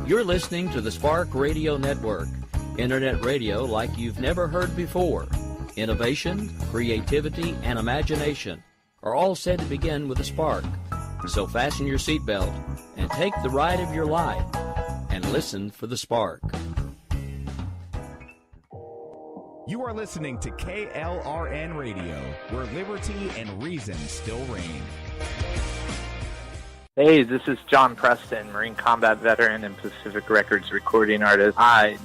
You're listening to the Spark Radio Network, internet radio like you've never heard before. Innovation, creativity, and imagination are all said to begin with a spark. So fasten your seatbelt and take the ride of your life and listen for the spark. You are listening to KLRN Radio, where liberty and reason still reign. Hey, this is John Preston, Marine Combat Veteran and Pacific Records recording artist.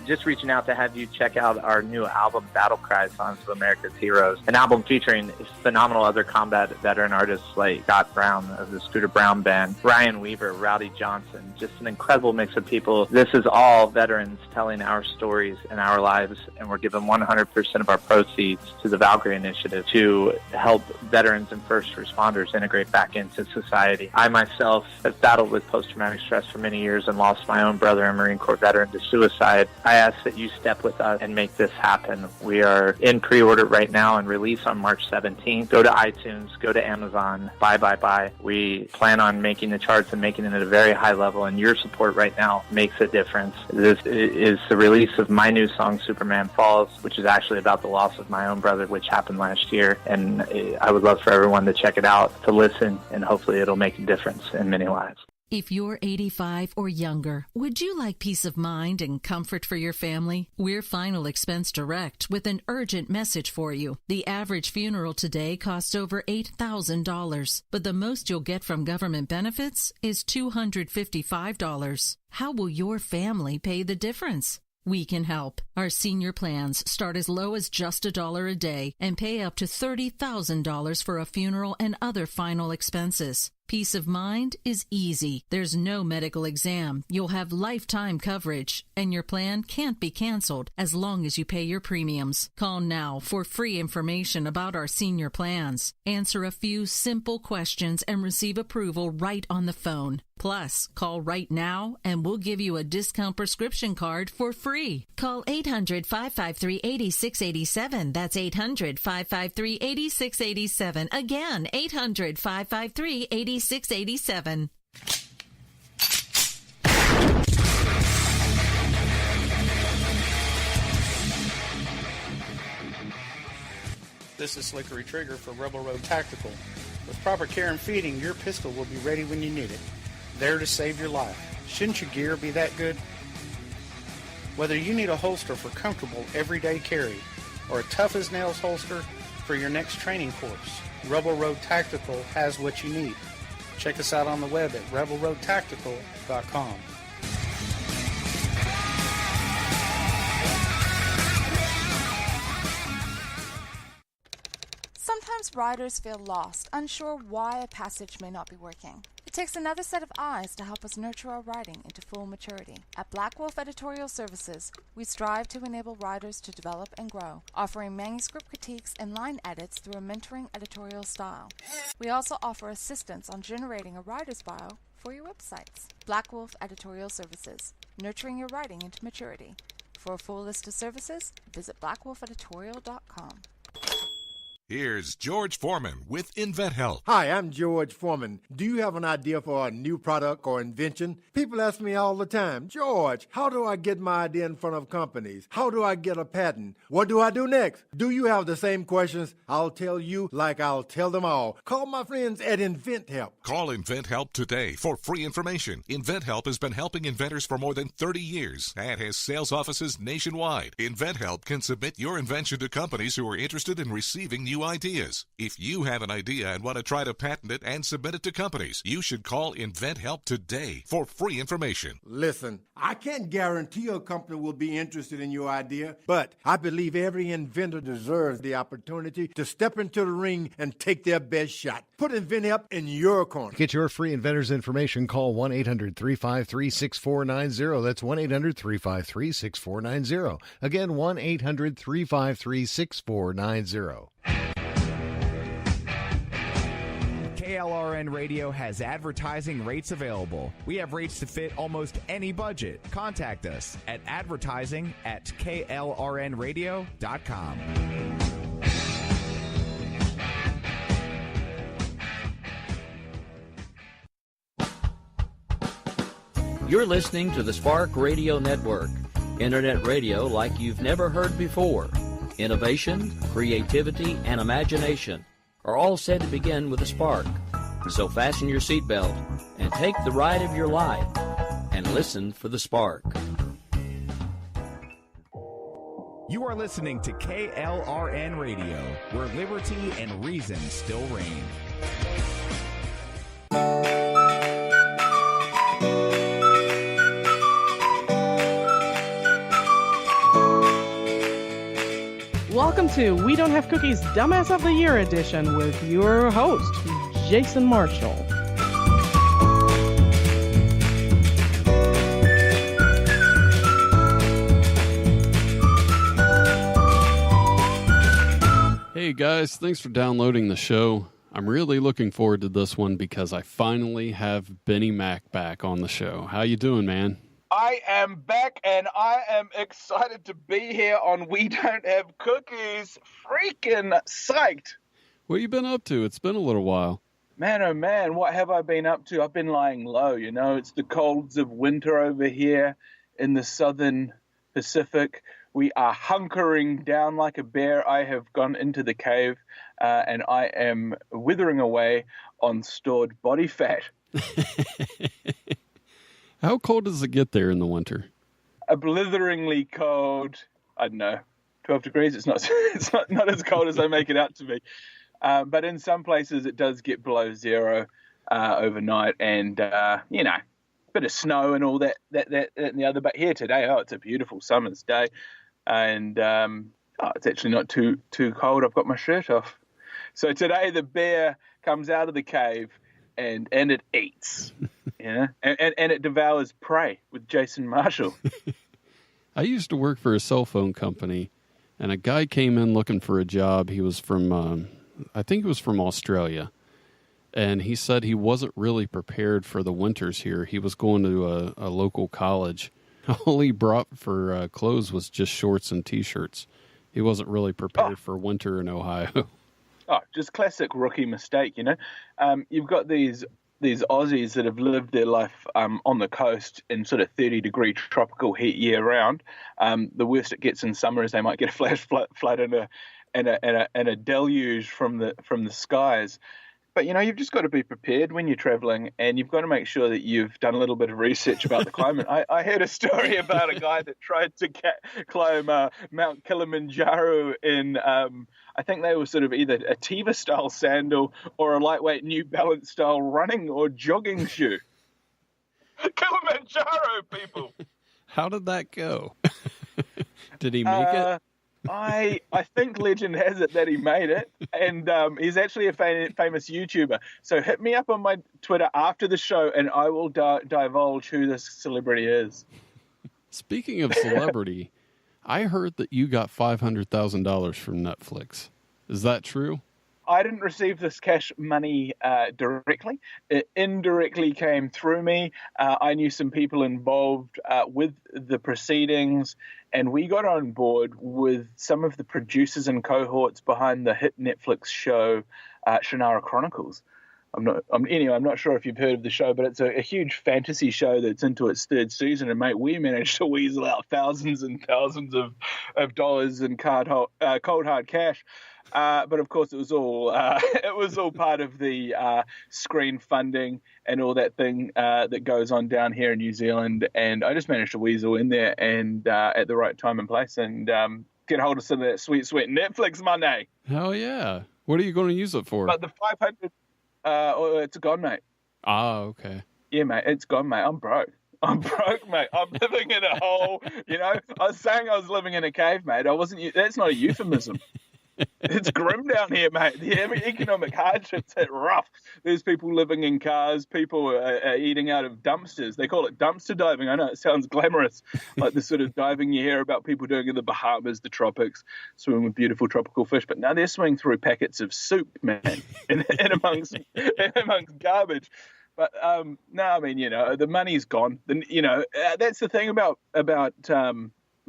Just reaching out to have you check out our new album, Battle Cry, Songs of America's Heroes, an album featuring phenomenal other combat veteran artists like Scott Brown of the Scooter Brown Band, Ryan Weaver, Rowdy Johnson, just an incredible mix of people. This is all veterans telling our stories and our lives, and we're giving 100% of our proceeds to the Valkyrie Initiative to help veterans and first responders integrate back into society. I myself have battled with post-traumatic stress for many years and lost my own brother, a Marine Corps veteran, to suicide. I ask that you step with us and make this happen. We are in pre-order right now and release on March 17th. Go to iTunes, go to Amazon, buy. We plan on making the charts and making it at a very high level, and your support right now makes a difference. This is the release of my new song, Superman Falls, which is actually about the loss of my own brother, which happened last year, and I would love for everyone to check it out, to listen, and hopefully it'll make a difference in many lives. If you're 85 or younger, would you like peace of mind and comfort for your family? We're Final Expense Direct with an urgent message for you. The average funeral today costs over $8,000, but the most you'll get from government benefits is $255. How will your family pay the difference? We can help. Our senior plans start as low as just $1 a day and pay up to $30,000 for a funeral and other final expenses. Peace of mind is easy. There's no medical exam. You'll have lifetime coverage, and your plan can't be canceled as long as you pay your premiums. Call now for free information about our senior plans. Answer a few simple questions and receive approval right on the phone. Plus, call right now and we'll give you a discount prescription card for free. Call 800-553-8687. That's 800-553-8687. Again, 800-553-8687. 687. This is Slickery Trigger for Rebel Road Tactical. With proper care and feeding, your pistol will be ready when you need it. There to save your life. Shouldn't your gear be that good? Whether you need a holster for comfortable everyday carry or a tough-as-nails holster for your next training course, Rebel Road Tactical has what you need. Check us out on the web at rebelroadtactical.com. Sometimes riders feel lost, unsure why a passage may not be working. It takes another set of eyes to help us nurture our writing into full maturity. At Black Wolf Editorial Services, we strive to enable writers to develop and grow, offering manuscript critiques and line edits through a mentoring editorial style. We also offer assistance on generating a writer's bio for your websites. Black Wolf Editorial Services, nurturing your writing into maturity. For a full list of services, visit blackwolfeditorial.com. Here's George Foreman with InventHelp. Hi, I'm George Foreman. Do you have an idea for a new product or invention? People ask me all the time, George, how do I get my idea in front of companies? How do I get a patent? What do I do next? Do you have the same questions? I'll tell you like I'll tell them all. Call my friends at InventHelp. Call InventHelp today for free information. InventHelp has been helping inventors for more than 30 years and has sales offices nationwide. InventHelp can submit your invention to companies who are interested in receiving new ideas. If you have an idea and want to try to patent it and submit it to companies, you should call InventHelp today for free information. Listen, I can't guarantee a company will be interested in your idea, but I believe every inventor deserves the opportunity to step into the ring and take their best shot. Put InventHelp in your corner. Get your free inventor's information. Call 1-800-353-6490. That's 1-800-353-6490. Again, 1-800-353-6490. KLRN Radio has advertising rates available. We have rates to fit almost any budget. Contact us at advertising@klrnradio.com. You're listening to the Spark Radio Network, internet radio like you've never heard before. Innovation, creativity, and imagination are all said to begin with a spark. So fasten your seatbelt and take the ride of your life and listen for the spark. You are listening to KLRN Radio, where liberty and reason still reign. Welcome to We Don't Have Cookies Dumbass of the Year edition with your host, Jason Marshall. Hey guys, thanks for downloading the show. I'm really looking forward to this one because I finally have Benny Mack back on the show. How you doing, man? I am back and I am excited to be here on We Don't Have Cookies. Freaking psyched. What you been up to? It's been a little while. Man, oh man, what have I been up to? I've been lying low, you know. It's the colds of winter over here in the southern Pacific. We are hunkering down like a bear. I have gone into the cave and I am withering away on stored body fat. How cold does it get there in the winter? A blitheringly cold, I don't know, 12 degrees. It's not as cold as I make it out to be. But in some places it does get below zero overnight and, you know, a bit of snow and all that and the other. But here today, it's a beautiful summer's day. And it's actually not too cold. I've got my shirt off. So today the bear comes out of the cave and it eats, and it devours prey with Jason Marshall. I used to work for a cell phone company, and a guy came in looking for a job. He was from, I think he was from Australia, and he said he wasn't really prepared for the winters here. He was going to a local college. All he brought for clothes was just shorts and T-shirts. He wasn't really prepared for winter in Ohio. Oh, just classic rookie mistake, you know. You've got these Aussies that have lived their life on the coast in sort of 30-degree tropical heat year round. The worst it gets in summer is they might get a flash flood and a deluge from the skies. But, you know, you've just got to be prepared when you're traveling, and you've got to make sure that you've done a little bit of research about the climate. I heard a story about a guy that tried to climb Mount Kilimanjaro in, I think they were sort of either a Teva-style sandal or a lightweight New Balance-style running or jogging shoe. Kilimanjaro, people! How did that go? Did he make it? I think legend has it that he made it, and he's actually a famous YouTuber. So hit me up on my Twitter after the show, and I will divulge who this celebrity is. Speaking of celebrity, I heard that you got $500,000 from Netflix. Is that true? I didn't receive this cash money directly. It indirectly came through me. I knew some people involved with the proceedings, and we got on board with some of the producers and cohorts behind the hit Netflix show Shannara Chronicles. I'm not sure if you've heard of the show, but it's a huge fantasy show that's into its third season. And mate, we managed to weasel out thousands and thousands of dollars in cold hard cash. But of course, it was all part of the screen funding and all that thing that goes on down here in New Zealand. And I just managed to weasel in there and at the right time and place and get hold of some of that sweet Netflix money. Hell yeah! What are you going to use it for? But the 500, it's gone, mate. Ah, okay. Yeah, mate, it's gone, mate. I'm broke, mate. I'm living in a hole. You know, I was saying I was living in a cave, mate. I wasn't. That's not a euphemism. It's grim down here, mate. The economic hardships hit rough. There's people living in cars. People are eating out of dumpsters. They call it dumpster diving. I know it sounds glamorous, like the sort of diving you hear about people doing in the Bahamas, the tropics, swimming with beautiful tropical fish. But now they're swimming through packets of soup, man, in amongst garbage. But no, I mean, you know, the money's gone. You know, that's the thing about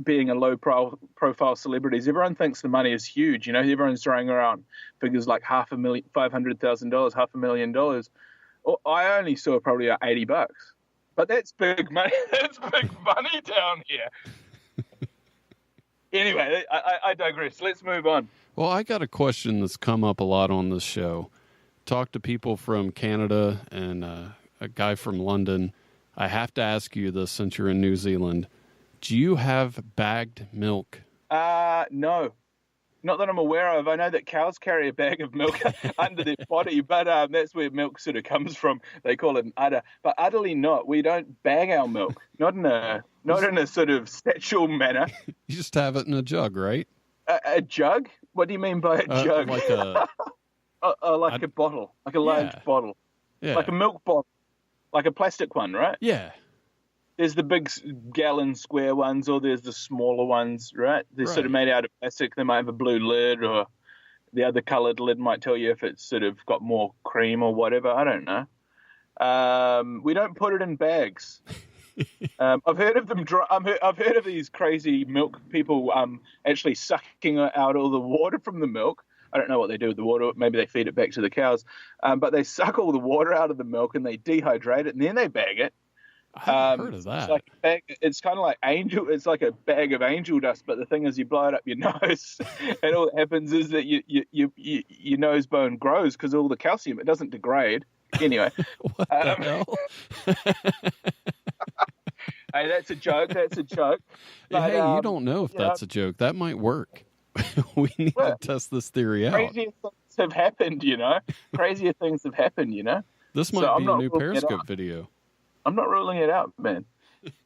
being a low-profile celebrities. Everyone thinks the money is huge. You know, everyone's throwing around figures like $500,000, $500,000. Well, I only saw probably $80. But that's big money. That's big money down here. Anyway, I digress. Let's move on. Well, I got a question that's come up a lot on this show. Talk to people from Canada and a guy from London. I have to ask you this since you're in New Zealand. Do you have bagged milk? No. Not that I'm aware of. I know that cows carry a bag of milk under their body, but that's where milk sort of comes from. They call it an udder. But utterly not. We don't bag our milk. Not in a sort of sexual manner. You just have it in a jug, right? A jug? What do you mean by a jug? Like a... a bottle. Like a large bottle. Yeah. Like a milk bottle. Like a plastic one, right? Yeah. There's the big gallon square ones, or there's the smaller ones, right? They're sort of made out of plastic. They might have a blue lid, or the other coloured lid might tell you if it's sort of got more cream or whatever. I don't know. We don't put it in bags. I've heard of them. I've heard of these crazy milk people actually sucking out all the water from the milk. I don't know what they do with the water. Maybe they feed it back to the cows. But they suck all the water out of the milk and they dehydrate it and then they bag it. I haven't heard of that. It's kind of like it's like a bag of angel dust, but the thing is you blow it up your nose and all that happens is that your nose bone grows because all the calcium, it doesn't degrade. Anyway. What the hell? Hey, that's a joke. But, hey, you don't know if that's a joke. That might work. We need to test this theory out. Crazier things have happened, Crazier things have happened, This might be a new Periscope video. I'm not ruling it out, man.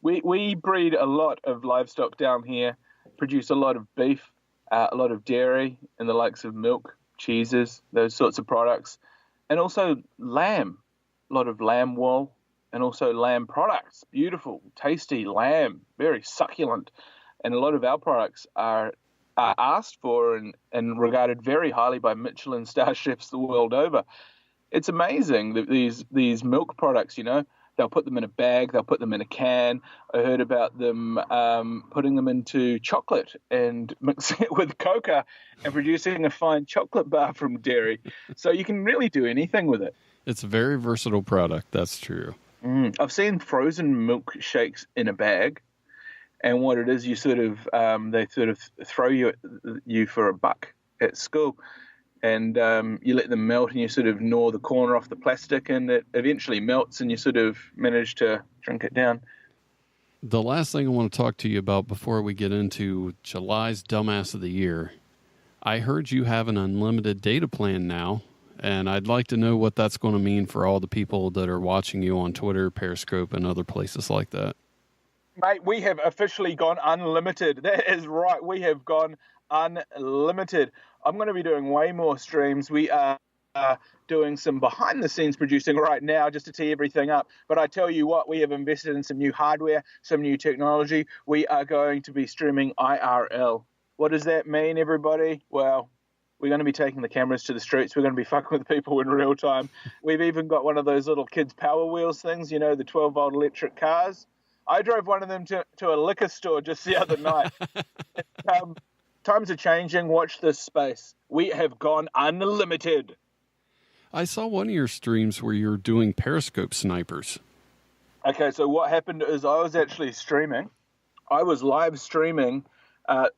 We breed a lot of livestock down here, produce a lot of beef, a lot of dairy, and the likes of milk, cheeses, those sorts of products, and also lamb, a lot of lamb wool, and also lamb products. Beautiful, tasty lamb, very succulent, and a lot of our products are asked for and regarded very highly by Michelin star chefs the world over. It's amazing that these milk products, they'll put them in a bag, they'll put them in a can. I heard about them putting them into chocolate and mixing it with cocoa and producing a fine chocolate bar from dairy. So you can really do anything with it. It's a very versatile product, that's true. I've seen frozen milkshakes in a bag. And what it is, they sort of throw you for a buck at school, and you let them melt, and you sort of gnaw the corner off the plastic, and it eventually melts, and you sort of manage to drink it down. The last thing I want to talk to you about before we get into July's Dumbass of the Year, I heard you have an unlimited data plan now, and I'd like to know what that's going to mean for all the people that are watching you on Twitter, Periscope, and other places like that. Mate, we have officially gone unlimited. That is right. We have gone unlimited. I'm going to be doing way more streams. We are doing some behind-the-scenes producing right now just to tee everything up. But I tell you what, we have invested in some new hardware, some new technology. We are going to be streaming IRL. What does that mean, everybody? Well, we're going to be taking the cameras to the streets. We're going to be fucking with people in real time. We've even got one of those little kids' Power Wheels things, the 12-volt electric cars. I drove one of them to a liquor store just the other night. Times are changing. Watch this space. We have gone unlimited. I saw one of your streams where you were doing Periscope snipers. Okay, so what happened is I was actually streaming. I was live streaming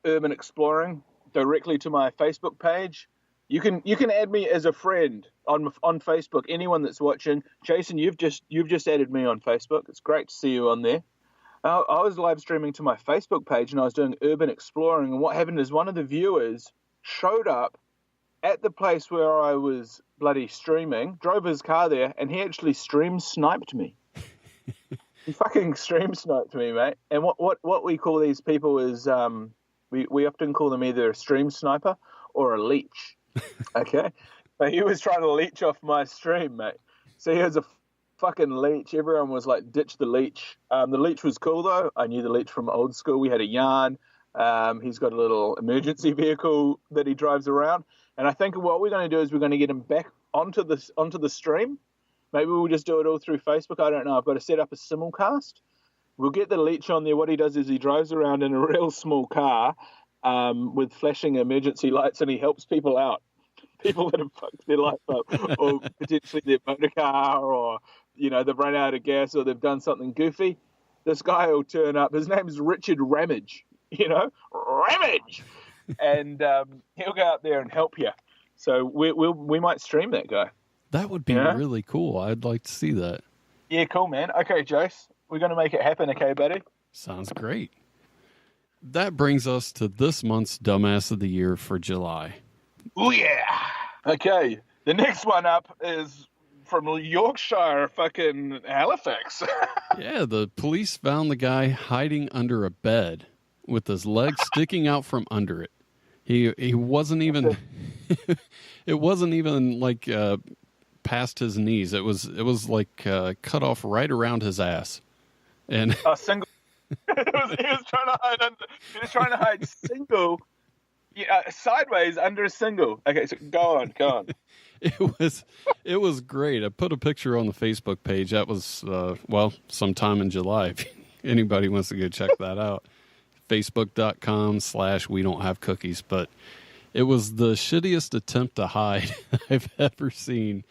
urban exploring directly to my Facebook page. You can add me as a friend on Facebook. Anyone that's watching, Jason, you've just added me on Facebook. It's great to see you on there. I was live streaming to my Facebook page and I was doing urban exploring, and what happened is one of the viewers showed up at the place where I was bloody streaming, drove his car there, and he actually stream sniped me. He fucking stream sniped me, mate. And what we call these people is we often call them either a stream sniper or a leech. Okay? So he was trying to leech off my stream, mate. So he was a fucking leech. Everyone was like, ditch the leech. The leech was cool, though. I knew the leech from old school. We had a yarn. He's got a little emergency vehicle that he drives around. And I think what we're going to do is we're going to get him back onto the stream. Maybe we'll just do it all through Facebook. I don't know. I've got to set up a simulcast. We'll get the leech on there. What he does is he drives around in a real small car with flashing emergency lights, and he helps people out. People that have fucked their life up, or potentially their motor car, or they've run out of gas or they've done something goofy, this guy will turn up. His name is Richard Ramage, Ramage! And he'll go out there and help you. So we might stream that guy. That would be really cool. I'd like to see that. Yeah, cool, man. Okay, Jace, we're going to make it happen, okay, buddy? Sounds great. That brings us to this month's Dumbass of the Year for July. Oh, yeah. Okay, the next one up is from Yorkshire-Halifax. Yeah, the police found the guy hiding under a bed with his legs sticking out from under it. He wasn't even... it wasn't even like past his knees. It was like cut off right around his ass. And a single... he was trying to hide single, sideways under a single. Okay, so go on. It was great. I put a picture on the Facebook page. That was sometime in July. If anybody wants to go check that out, facebook.com/we-don't-have-cookies. But it was the shittiest attempt to hide I've ever seen.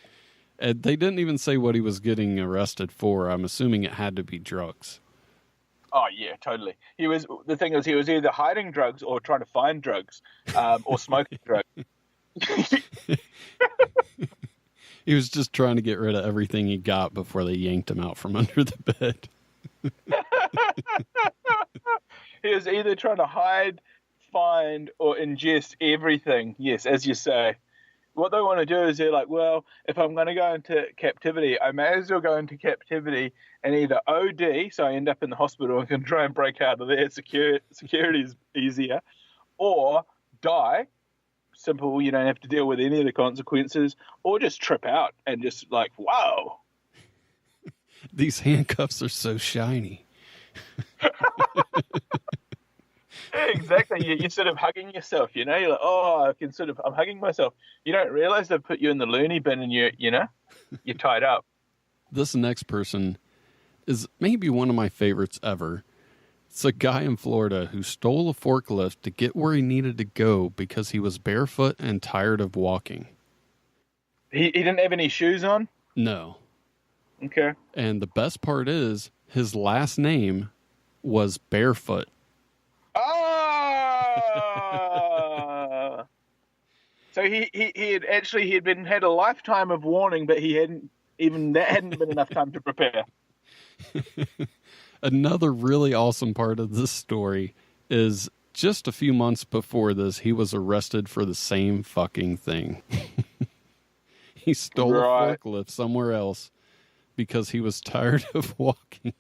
And they didn't even say what he was getting arrested for. I'm assuming it had to be drugs. Oh yeah, totally. The thing is, he was either hiding drugs or trying to find drugs, or smoking drugs. He was just trying to get rid of everything he got before they yanked him out from under the bed. He was either trying to hide, find, or ingest everything. Yes, as you say. What they want to do is they're like, well, if I'm going to go into captivity, I may as well go into captivity and either OD, so I end up in the hospital and can try and break out of there. Security is easier. Or die. Simple, you don't have to deal with any of the consequences. Or just trip out and just like, wow. These handcuffs are so shiny. Yeah, exactly. You're sort of hugging yourself, You're like, oh, I'm hugging myself. You don't realize they've put you in the loony bin and you're tied up. This next person is maybe one of my favorites ever. It's a guy in Florida who stole a forklift to get where he needed to go because he was barefoot and tired of walking. He didn't have any shoes on? No. Okay. And the best part is his last name was Barefoot. Oh! So he had a lifetime of warning, but hadn't been enough time to prepare. Another really awesome part of this story is just a few months before this, he was arrested for the same fucking thing. He stole a forklift somewhere else because he was tired of walking.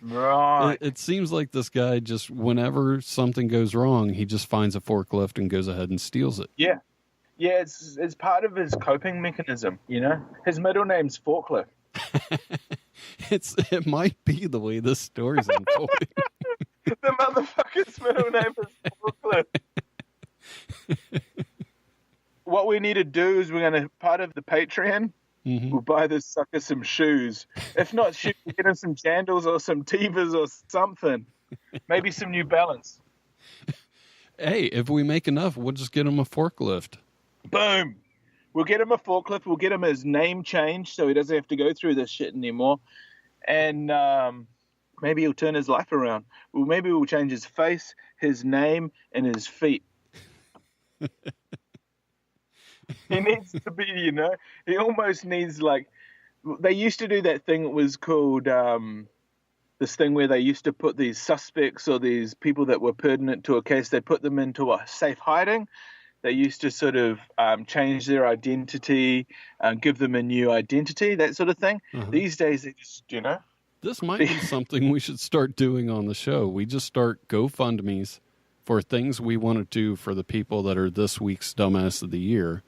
Right. It seems like this guy just, whenever something goes wrong, he just finds a forklift and goes ahead and steals it. Yeah. Yeah, it's part of his coping mechanism, His middle name's Forklift. It might be the way this story's unfolding. The motherfucker's middle name is Forklift. What we need to do is we're going to, part of the Patreon, we'll buy this sucker some shoes. If not shoes, we'll get him some sandals or some Tevas or something. Maybe some New Balance. Hey, if we make enough, we'll just get him a forklift. Boom. We'll get him a forklift. We'll get him his name changed so he doesn't have to go through this shit anymore. And maybe he'll turn his life around. Well, maybe we'll change his face, his name, and his feet. He needs to be, he almost needs they used to do that thing that was called this thing where they used to put these suspects or these people that were pertinent to a case, they put them into a safe hiding. They used to sort of change their identity, give them a new identity, that sort of thing. Uh-huh. These days, they just, This might be something we should start doing on the show. We just start GoFundMes for things we want to do for the people that are this week's Dumbass of the Year.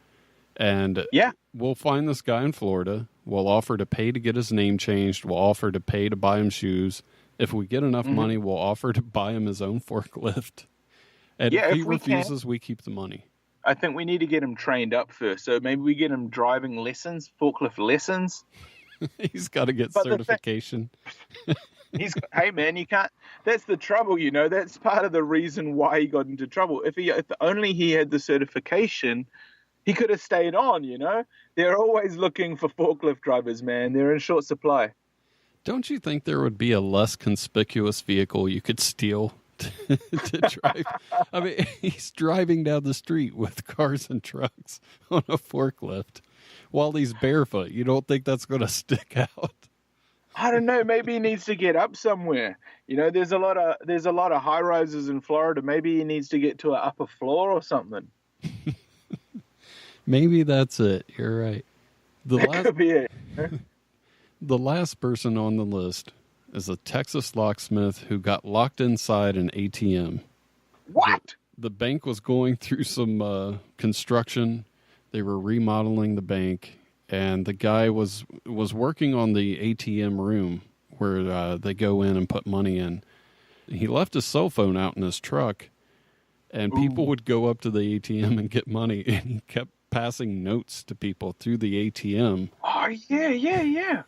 And we'll find this guy in Florida. We'll offer to pay to get his name changed. We'll offer to pay to buy him shoes. If we get enough money, we'll offer to buy him his own forklift. And if he refuses, we keep the money. I think we need to get him trained up first. So maybe we get him driving lessons, forklift lessons. He's got to get certification. Hey man, you can't. That's the trouble, That's part of the reason why he got into trouble. If only he had the certification, He could have stayed on, you know? They're always looking for forklift drivers, man. They're in short supply. Don't you think there would be a less conspicuous vehicle you could steal to drive? I mean, he's driving down the street with cars and trucks on a forklift while he's barefoot. You don't think that's going to stick out? I don't know. Maybe he needs to get up somewhere. You know, there's a lot of high rises in Florida. Maybe he needs to get to an upper floor or something. Maybe that's it. You're right. That could be it. The last person on the list is a Texas locksmith who got locked inside an ATM. What? The bank was going through some construction. They were remodeling the bank, and the guy was working on the ATM room where they go in and put money in. He left his cell phone out in his truck, and people would go up to the ATM and get money, and he kept passing notes to people through the ATM. Oh, yeah.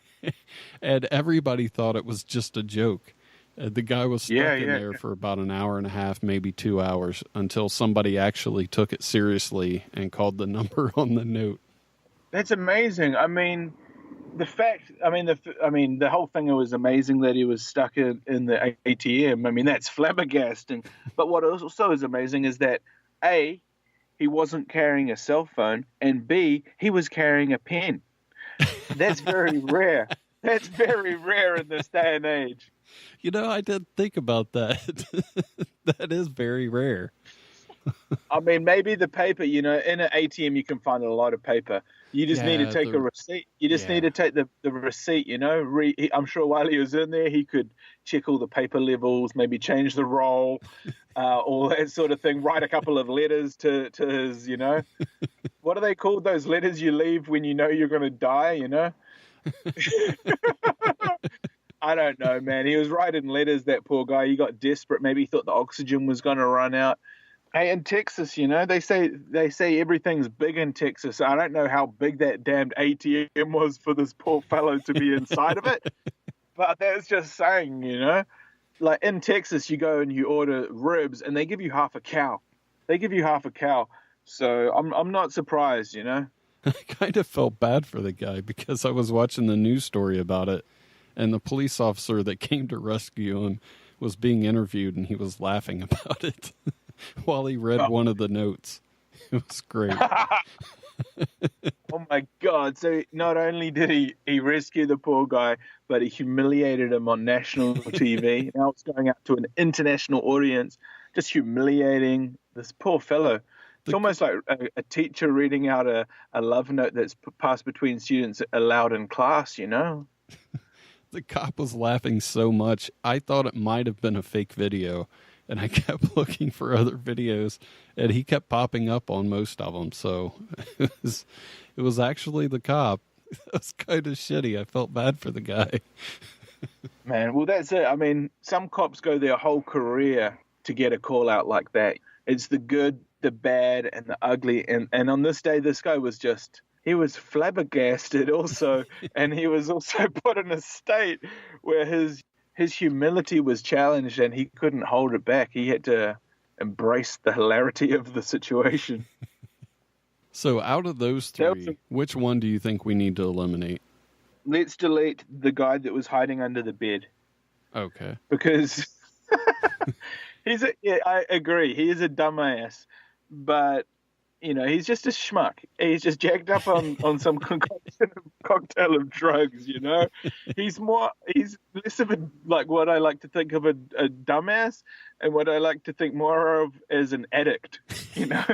And everybody thought it was just a joke. The guy was stuck in there for about an hour and a half, maybe 2 hours, until somebody actually took it seriously and called the number on the note. That's amazing. I mean, the whole thing was amazing that he was stuck in the ATM. I mean, that's flabbergasting. But what also is amazing is that, A, he wasn't carrying a cell phone, and B, he was carrying a pen. That's very rare. That's very rare in this day and age. You know, I did think about that. That is very rare. I mean, maybe the paper, you know, in an ATM you can find a lot of paper. You just need to take a receipt. You just need to take the receipt, you know. I'm sure while he was in there, he could check all the paper levels, maybe change the roll, all that sort of thing, write a couple of letters to his, you know. What are they called, those letters you leave when you know you're going to die, you know? I don't know, man. He was writing letters, that poor guy. He got desperate. Maybe he thought the oxygen was going to run out. Hey, in Texas, you know, they say everything's big in Texas. I don't know how big that damned ATM was for this poor fellow to be inside of it, but that's just saying, you know, like in Texas, you go and you order ribs, and they give you half a cow. So I'm not surprised, you know. I kind of felt bad for the guy because I was watching the news story about it, and the police officer that came to rescue him was being interviewed, and he was laughing about it while he read one of the notes. It was great. Oh, my God. So not only did he rescue the poor guy, but he humiliated him on national TV. Now it's going out to an international audience, just humiliating this poor fellow. It's almost like a teacher reading out a love note that's passed between students aloud in class, you know? The cop was laughing so much, I thought it might have been a fake video, and I kept looking for other videos, and he kept popping up on most of them, so it was actually the cop. That was kind of shitty. I felt bad for the guy. Man, well, that's it. I mean, some cops go their whole career to get a call out like that. It's the good, the bad, and the ugly, and on this day, this guy was just... He was flabbergasted also, and he was also put in a state where his humility was challenged and he couldn't hold it back. He had to embrace the hilarity of the situation. So out of those three, which one do you think we need to eliminate? Let's delete the guy that was hiding under the bed. Okay. Because I agree, he is a dumbass, but... You know, he's just a schmuck. He's just jacked up on some cocktail of drugs, you know. He's less of what I like to think of a dumbass, and what I like to think more of as an addict, you know.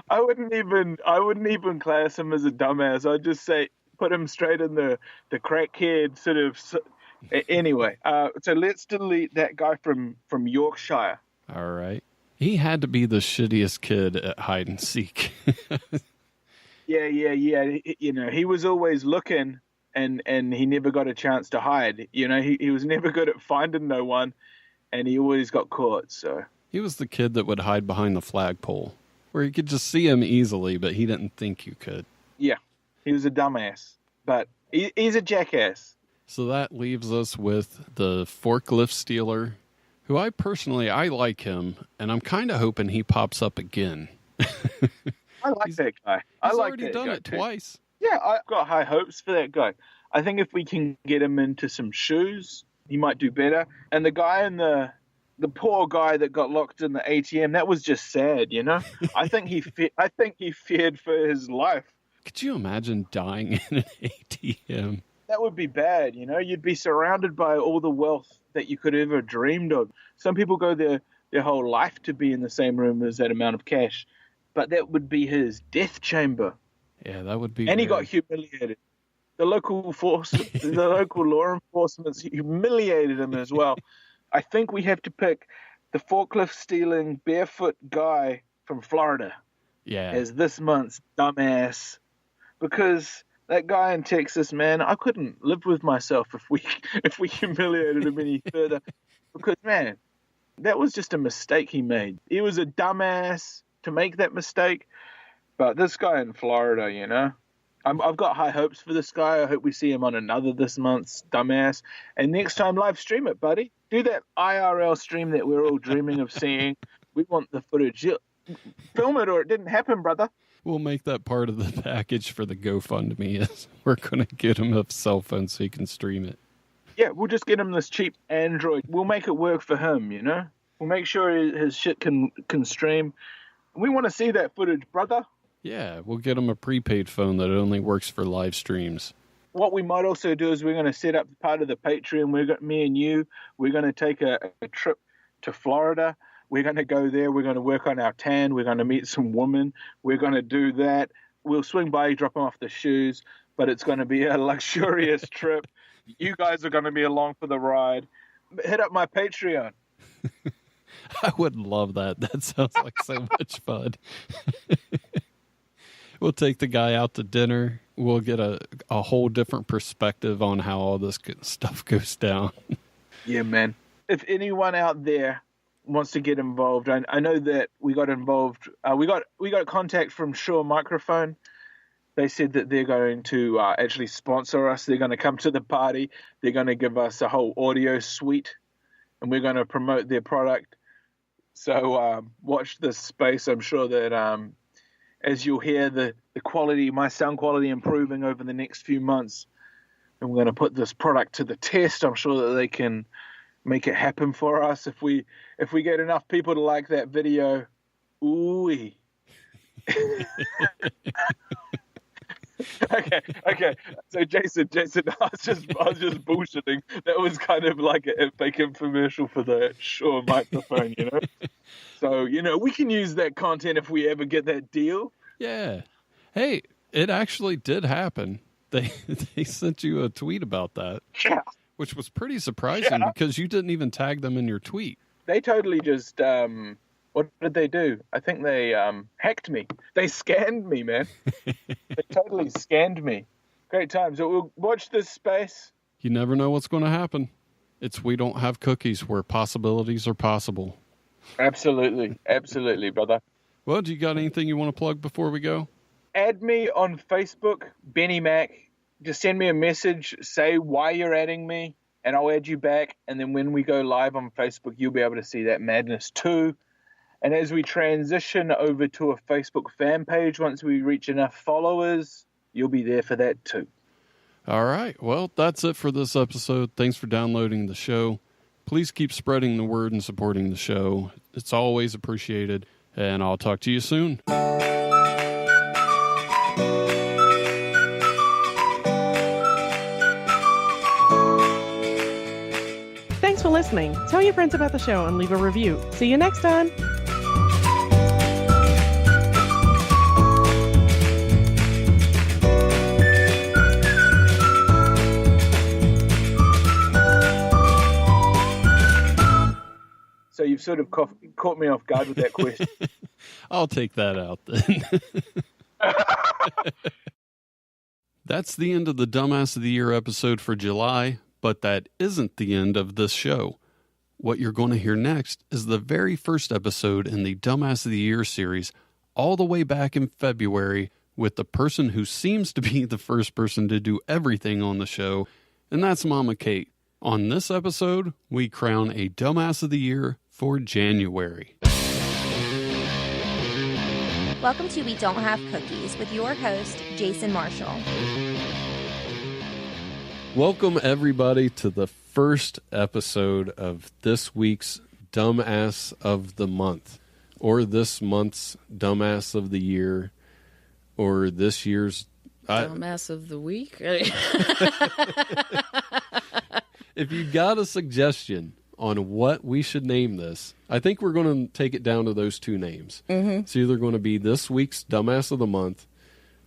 I wouldn't even class him as a dumbass. I'd just say put him straight in the crackhead sort of. Anyway, so let's delete that guy from Yorkshire. All right. He had to be the shittiest kid at hide and seek. Yeah. You know, he was always looking and he never got a chance to hide. You know, he was never good at finding no one, and he always got caught. So he was the kid that would hide behind the flagpole where you could just see him easily, but he didn't think you could. Yeah, he was a dumbass, but he's a jackass. So that leaves us with the forklift stealer, who I like him, and I'm kind of hoping he pops up again. I like that guy. He's already done it twice. Yeah, I've got high hopes for that guy. I think if we can get him into some shoes, he might do better. And the guy in the poor guy that got locked in the ATM, that was just sad, you know? I think he feared for his life. Could you imagine dying in an ATM? That would be bad, you know? You'd be surrounded by all the wealth that you could ever dreamed of. Some people go their whole life to be in the same room as that amount of cash. But that would be his death chamber. Yeah, that would be. And he got humiliated. The local law enforcement humiliated him as well. I think we have to pick the forklift stealing barefoot guy from Florida as this month's dumbass, because that guy in Texas, man, I couldn't live with myself if we humiliated him any further, because man, that was just a mistake he made. He was a dumbass to make that mistake, but this guy in Florida, you know, I've got high hopes for this guy. I hope we see him on another this month's dumbass. And next time, live stream it, buddy. Do that IRL stream that we're all dreaming of seeing. We want the footage. Film it or it didn't happen, brother. We'll make that part of the package for the GoFundMe. Is we're going to get him a cell phone so he can stream it. Yeah, we'll just get him this cheap Android. We'll make it work for him, you know? We'll make sure his shit can stream. We want to see that footage, brother. Yeah, we'll get him a prepaid phone that only works for live streams. What we might also do is we're going to set up part of the Patreon. Me and you, we're going to take a trip to Florida. We're going to go there. We're going to work on our tan. We're going to meet some women. We're going to do that. We'll swing by, drop them off the shoes, but it's going to be a luxurious trip. You guys are going to be along for the ride. Hit up my Patreon. I would love that. That sounds like so much fun. We'll take the guy out to dinner. We'll get a whole different perspective on how all this stuff goes down. Yeah, man. If anyone out there wants to get involved, I know that we got involved. We got contact from Shure Microphone. They said that they're going to actually sponsor us. They're going to come to the party. They're going to give us a whole audio suite, and we're going to promote their product. So watch this space. I'm sure that as you'll hear the quality, my sound quality improving over the next few months, and we're going to put this product to the test. I'm sure that they can make it happen for us if we get enough people to like that video. Ooh-wee. Okay. So Jason, I was just bullshitting. That was kind of like a fake infomercial for the Shure Microphone, you know. So, you know, we can use that content if we ever get that deal. Yeah. Hey, it actually did happen. They sent you a tweet about that. Yeah. Which was pretty surprising because you didn't even tag them in your tweet. They totally just what did they do? I think they hacked me. They scanned me, man. They totally scanned me. Great times. So we'll watch this space. You never know what's going to happen. It's We Don't Have Cookies, where possibilities are possible. Absolutely, brother. Well, do you got anything you want to plug before we go? Add me on Facebook, Benny Mack. Just send me a message, say why you're adding me, and I'll add you back. And then when we go live on Facebook, you'll be able to see that madness too. And as we transition over to a Facebook fan page, once we reach enough followers, you'll be there for that too. All right. Well, that's it for this episode. Thanks for downloading the show. Please keep spreading the word and supporting the show. It's always appreciated. And I'll talk to you soon. Thanks for listening. Tell your friends about the show and leave a review. See you next time. So you've sort of caught me off guard with that question. I'll take that out then. That's the end of the Dumbass of the Year episode for July, but that isn't the end of this show. What you're going to hear next is the very first episode in the Dumbass of the Year series, all the way back in February, with the person who seems to be the first person to do everything on the show, and that's Mama Kate. On this episode, we crown a Dumbass of the Year for January. Welcome to We Don't Have Cookies with your host, Jason Marshall. Welcome, everybody, to the first episode of this week's Dumbass of the Month, or this month's Dumbass of the Year, or this year's... Dumbass of the Week? If you got a suggestion on what we should name this, I think we're going to take it down to those two names. Mm-hmm. It's either going to be this week's Dumbass of the Month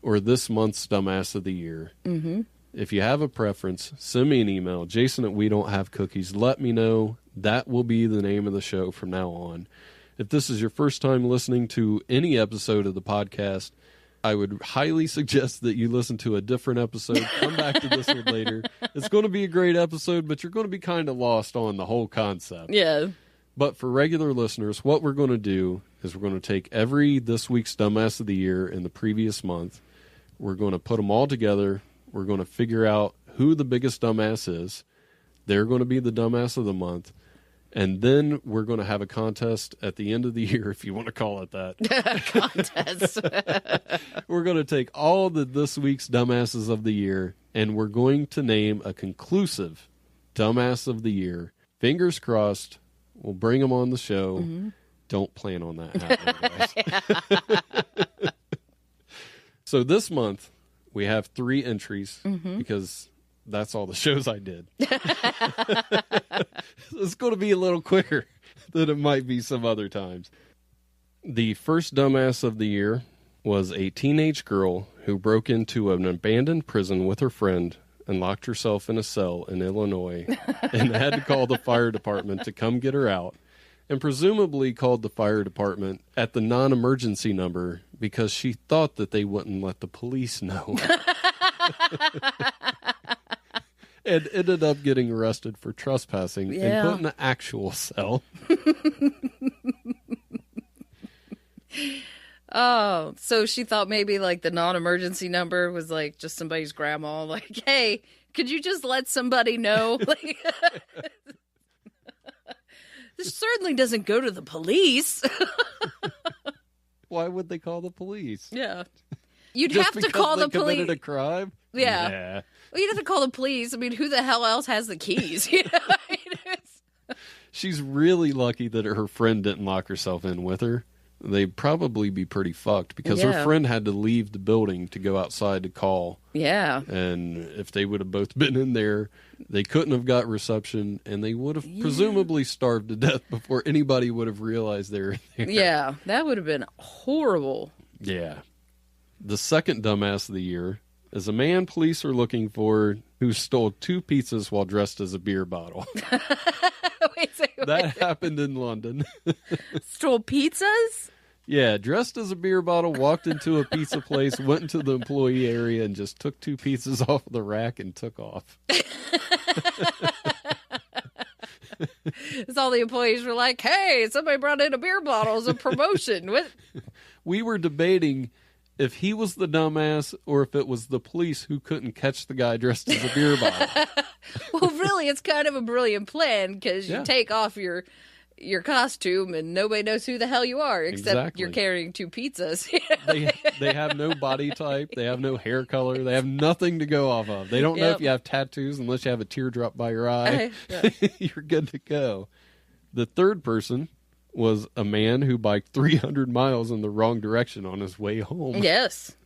or this month's Dumbass of the Year. Mm-hmm. If you have a preference, send me an email, jason@wedon'thavecookies. Let me know. That will be the name of the show from now on. If this is your first time listening to any episode of the podcast, I would highly suggest that you listen to a different episode. Come back to this one later. It's going to be a great episode, but you're going to be kind of lost on the whole concept. Yeah. But for regular listeners, what we're going to do is we're going to take this week's Dumbass of the Year in the previous month. We're going to put them all together. We're going to figure out who the biggest dumbass is. They're going to be the Dumbass of the Month. And then we're going to have a contest at the end of the year, if you want to call it that. Contest. We're going to take all this week's Dumbasses of the Year, and we're going to name a conclusive Dumbass of the Year. Fingers crossed. We'll bring them on the show. Mm-hmm. Don't plan on that happening, guys. So this month, we have 3 entries because... that's all the shows I did. It's going to be a little quicker than it might be some other times. The first Dumbass of the Year was a teenage girl who broke into an abandoned prison with her friend and locked herself in a cell in Illinois and had to call the fire department to come get her out, and presumably called the fire department at the non-emergency number because she thought that they wouldn't let the police know. And ended up getting arrested for trespassing and put in an actual cell. Oh, so she thought maybe like the non-emergency number was like just somebody's grandma. Like, hey, could you just let somebody know? Like, this certainly doesn't go to the police. Why would they call the police? Yeah. You'd just have to call the police. Committed a crime? Yeah. Well, you'd have to call the police. I mean, who the hell else has the keys? You know? I mean, she's really lucky that her friend didn't lock herself in with her. They'd probably be pretty fucked because her friend had to leave the building to go outside to call. Yeah. And if they would have both been in there, they couldn't have got reception, and they would have presumably starved to death before anybody would have realized they were there. Yeah, that would have been horrible. Yeah. The second Dumbass of the Year is a man police are looking for who stole 2 pizzas while dressed as a beer bottle. Wait. That happened in London. Stole pizzas? Yeah, dressed as a beer bottle, walked into a pizza place, went into the employee area, and just took 2 pizzas off the rack and took off. It's all the employees were like, hey, somebody brought in a beer bottle as a promotion. What? We were debating if he was the dumbass or if it was the police who couldn't catch the guy dressed as a beer bottle. Well, really, it's kind of a brilliant plan because you take off your costume and nobody knows who the hell you are except you're carrying 2 pizzas. They have no body type. They have no hair color. They have nothing to go off of. They don't know if you have tattoos unless you have a teardrop by your eye. You're good to go. The third person was a man who biked 300 miles in the wrong direction on his way home. Yes.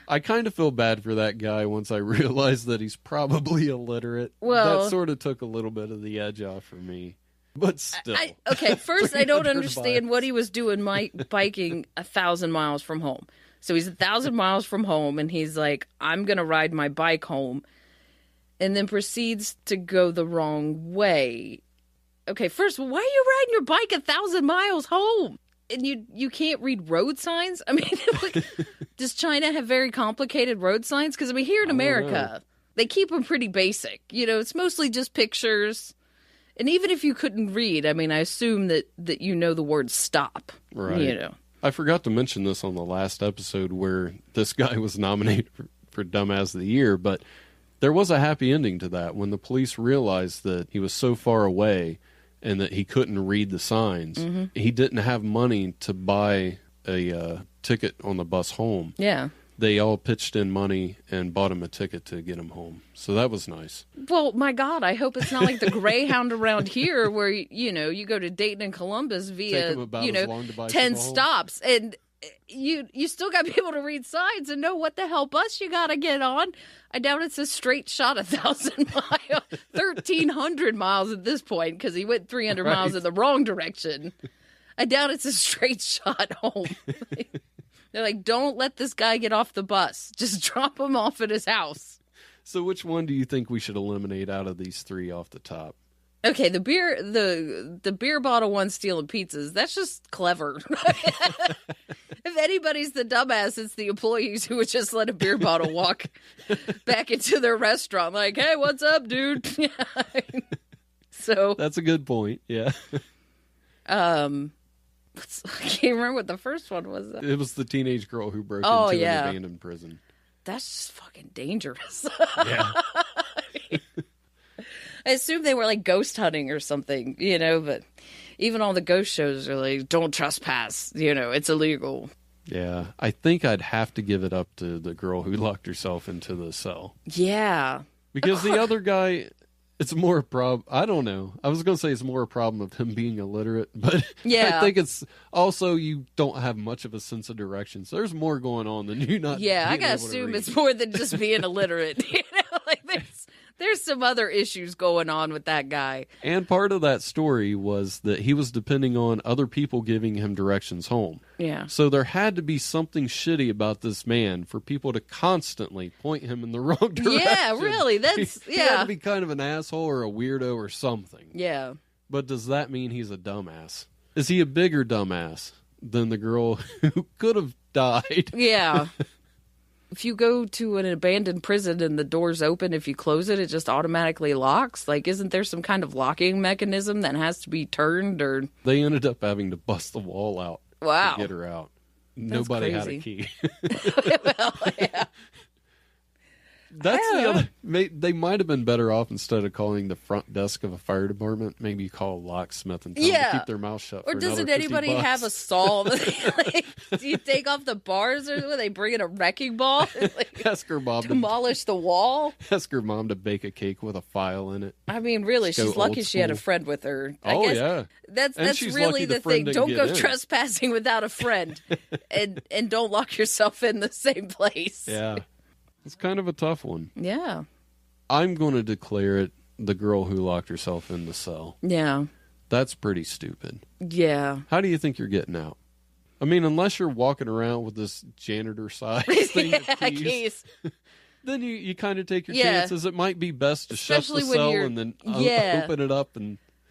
I kind of feel bad for that guy once I realized that he's probably illiterate. Well, that sort of took a little bit of the edge off for me. But still. First, I don't understand what he was doing biking 1,000 miles from home. So he's 1,000 miles from home, and he's like, I'm going to ride my bike home, and then proceeds to go the wrong way. Okay, first, why are you riding your bike 1,000 miles home? And you can't read road signs? I mean, does China have very complicated road signs? Because, I mean, here in America, they keep them pretty basic. You know, it's mostly just pictures. And even if you couldn't read, I mean, I assume that you know the word stop. Right. You know. I forgot to mention this on the last episode where this guy was nominated for Dumbass of the Year, but there was a happy ending to that when the police realized that he was so far away and that he couldn't read the signs. Mm-hmm. He didn't have money to buy a ticket on the bus home. Yeah. They all pitched in money and bought him a ticket to get him home. So that was nice. Well, my God, I hope it's not like the Greyhound around here where, you go to Dayton and Columbus via, 10 stops. And you still got to be able to read signs and know what the hell bus you got to get on. I doubt it's a straight shot 1,000 miles, 1,300 miles at this point because he went 300 miles in the wrong direction. I doubt it's a straight shot home. They're like, don't let this guy get off the bus. Just drop him off at his house. So which one do you think we should eliminate out of these three off the top? Okay, the beer bottle one stealing pizzas, that's just clever. If anybody's the dumbass, it's the employees who would just let a beer bottle walk back into their restaurant. Like, hey, what's up, dude? So that's a good point, yeah. I can't remember what the first one was. It was the teenage girl who broke into an abandoned prison. That's just fucking dangerous. Yeah. I assume they were like ghost hunting or something, but even all the ghost shows are like, don't trespass, it's illegal. Yeah. I think I'd have to give it up to the girl who locked herself into the cell. Yeah. Because the other guy... It's more a problem. I don't know. I was going to say it's more a problem of him being illiterate, but yeah. I think it's also you don't have much of a sense of direction. So there's more going on than you not. Yeah, I gotta assume it's more than just being illiterate. There's some other issues going on with that guy. And part of that story was that he was depending on other people giving him directions home. Yeah. So there had to be something shitty about this man for people to constantly point him in the wrong direction. Yeah, really. He had to be kind of an asshole or a weirdo or something. Yeah. But does that mean he's a dumbass? Is he a bigger dumbass than the girl who could have died? Yeah. If you go to an abandoned prison and the door's open, if you close it, it just automatically locks? Like, isn't there some kind of locking mechanism that has to be turned? Or they ended up having to bust the wall out to get her out. Nobody had a key. Well, yeah. That's the other. They might have been better off instead of calling the front desk of a fire department. Maybe call a locksmith and tell them to keep their mouth shut. Or for doesn't another anybody $50? have a saw? Do you take off the bars or they bring in a wrecking ball? Ask her mom demolish the wall. Ask her mom to bake a cake with a file in it. I mean, really, she's lucky she had a friend with her. I guess yeah. That's really the thing. Don't go trespassing without a friend, and don't lock yourself in the same place. Yeah. It's kind of a tough one. Yeah. I'm going to declare it the girl who locked herself in the cell. Yeah. That's pretty stupid. Yeah. How do you think you're getting out? I mean, unless you're walking around with this janitor size thing of keys. Then you kind of take your chances. It might be best to shut the cell and then open it up.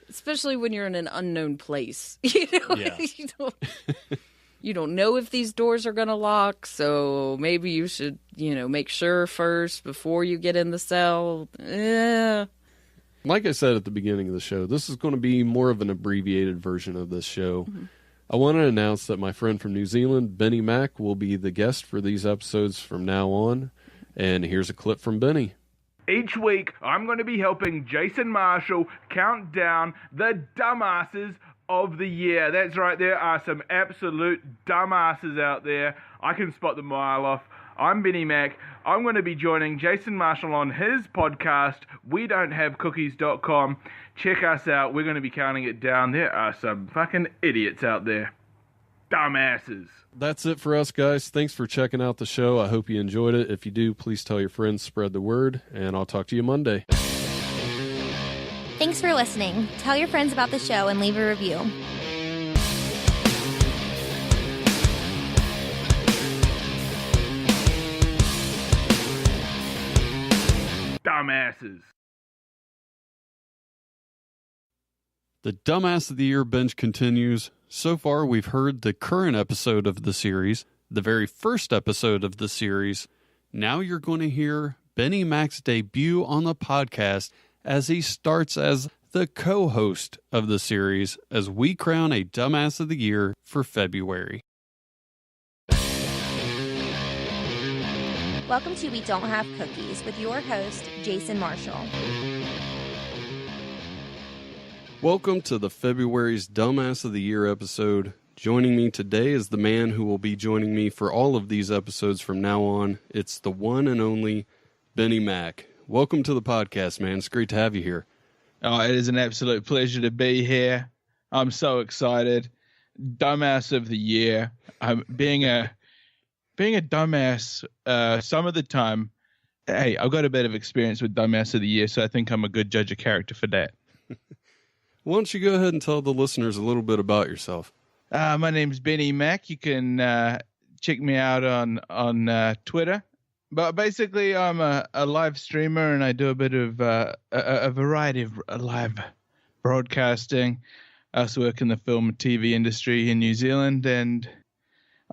Especially when you're in an unknown place. You don't know if these doors are going to lock, so maybe you should, make sure first before you get in the cell. Like I said at the beginning of the show, this is going to be more of an abbreviated version of this show. Mm-hmm. I want to announce that my friend from New Zealand, Benny Mack, will be the guest for these episodes from now on. And here's a clip from Benny. Each week, I'm going to be helping Jason Marshall count down the dumbasses of the year. That's right, there are some absolute dumbasses out there. I can spot them a mile off. I'm Benny Mack. I'm going to be joining Jason Marshall on his podcast, WeDon'tHaveCookies.com. Check us out. We're going to be counting it down. There are some fucking idiots out there. Dumbasses. That's it for us, guys. Thanks for checking out the show. I hope you enjoyed it. If you do, please tell your friends, spread the word, and I'll talk to you Monday. Thanks for listening. Tell your friends about the show and leave a review. Dumbasses. The Dumbass of the Year binge continues. So far, we've heard the current episode of the series, the very first episode of the series. Now you're going to hear Benny Mack's debut on the podcast as he starts as the co-host of the series as we crown a Dumbass of the Year for February. Welcome to We Don't Have Cookies with your host, Jason Marshall. Welcome to the February's Dumbass of the Year episode. Joining me today is the man who will be joining me for all of these episodes from now on. It's the one and only Benny Mack. Welcome to the podcast, man. It's great to have you here. Oh, it is an absolute pleasure to be here. I'm so excited. Dumbass of the year. Being a dumbass, some of the time, hey, I've got a bit of experience with Dumbass of the Year, so I think I'm a good judge of character for that. Why don't you go ahead and tell the listeners a little bit about yourself? My name's Benny Mack. You can check me out on Twitter. But basically, I'm a live streamer, and I do a bit of a variety of live broadcasting. I also work in the film and TV industry in New Zealand, and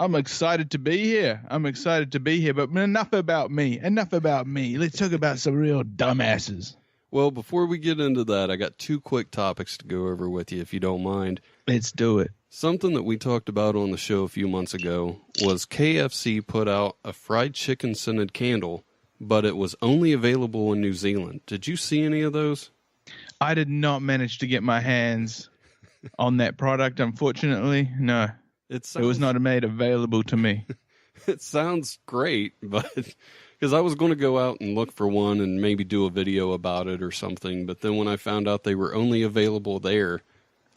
I'm excited to be here. But enough about me. Let's talk about some real dumbasses. Well, before we get into that, I got two quick topics to go over with you, if you don't mind. Let's do it. Something that we talked about on the show a few months ago was KFC put out a fried chicken scented candle, but it was only available in New Zealand. Did you see any of those? I did not manage to get my hands on that product, unfortunately. No, it was not made available to me. It sounds great, but because I was going to go out and look for one and maybe do a video about it or something, but then when I found out they were only available there.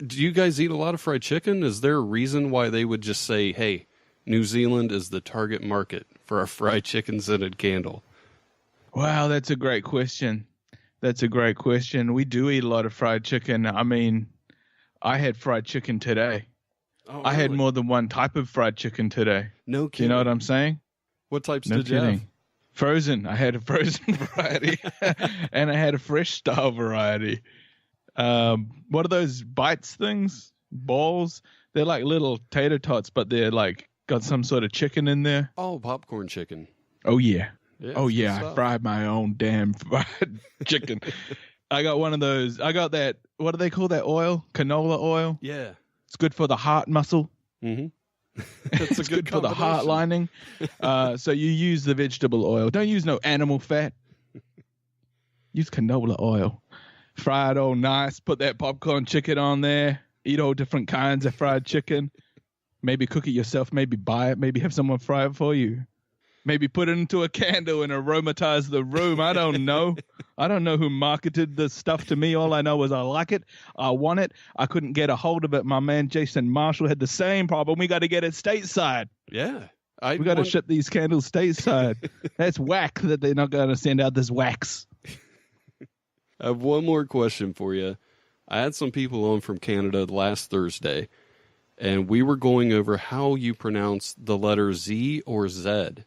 Do you guys eat a lot of fried chicken? Is there a reason why they would just say, hey, New Zealand is the target market for a fried chicken scented candle? Wow, that's a great question. We do eat a lot of fried chicken. I mean, I had fried chicken today. Oh, really? I had more than one type of fried chicken today. No kidding. You know what I'm saying? What types did you have? Frozen. I had a frozen variety, and I had a fresh style variety. What are those bites things? Balls? They're like little tater tots, but they're like got some sort of chicken in there. Oh, popcorn chicken. Oh, yeah. I fried my own damn fried chicken. I got one of those. I got that. What do they call that oil? Canola oil? Yeah. It's good for the heart muscle. Mm-hmm. It's good for the heart lining. So you use the vegetable oil. Don't use no animal fat. Use canola oil. Fry it all nice. Put that popcorn chicken on there. Eat all different kinds of fried chicken. Maybe cook it yourself. Maybe buy it. Maybe have someone fry it for you. Maybe put it into a candle and aromatize the room. I don't know. I don't know who marketed this stuff to me. All I know is I like it. I want it. I couldn't get a hold of it. My man Jason Marshall had the same problem. We got to get it stateside. Yeah. We got to ship these candles stateside. That's whack that they're not going to send out this wax. I have one more question for you. I had some people on from Canada last Thursday, and we were going over how you pronounce the letter Z or Z.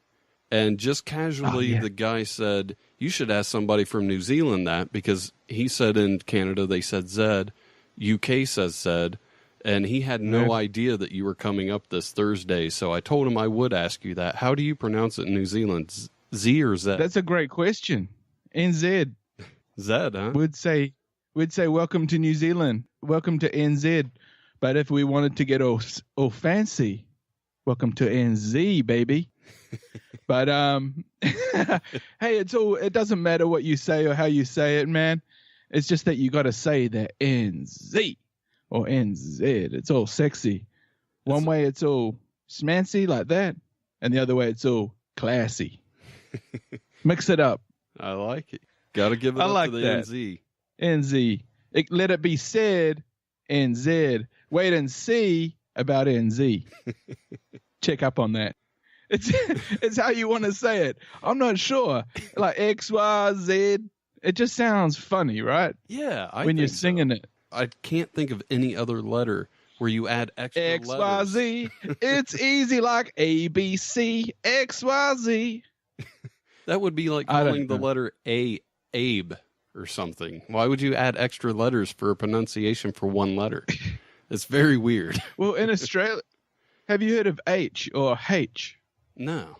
And just casually, the guy said, you should ask somebody from New Zealand that, because he said in Canada they said Z, UK says Z, and he had no idea that you were coming up this Thursday. So I told him I would ask you that. How do you pronounce it in New Zealand? Z or Z? That's a great question. NZ. Z, huh? We'd say welcome to New Zealand, welcome to NZ. But if we wanted to get all fancy, welcome to NZ, baby. But hey, it doesn't matter what you say or how you say it, man. It's just that you got to say the NZ or NZ. It's all sexy. One way it's all smancy like that, and the other way it's all classy. Mix it up. I like it. Got to give it up to the that. NZ. NZ. Let it be said, NZ. Wait and see about NZ. Check up on that. It's how you want to say it. I'm not sure. Like X, Y, Z. It just sounds funny, right? Yeah. When you're singing it. I can't think of any other letter where you add extra X, letters. Y, Z. It's easy like A, B, C, X, Y, Z. That would be like calling the letter A, Abe or something. Why would you add extra letters for a pronunciation for one letter? It's very weird. Well, in Australia, have you heard of H or H? No.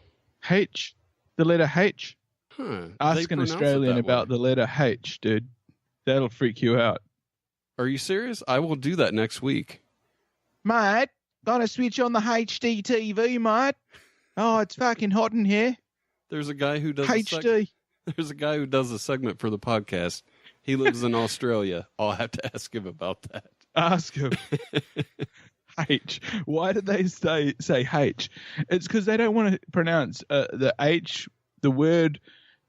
H? The letter H? Huh. Ask an Australian about the letter H, dude. That'll freak you out. Are you serious? I will do that next week. Mate, gotta switch on the HD TV, mate. Oh, it's fucking hot in here. There's a guy who does HD. There's a guy who does a segment for the podcast. He lives in Australia. I'll have to ask him about that. Ask him. H. Why did they say H? It's because they don't want to pronounce the H, the word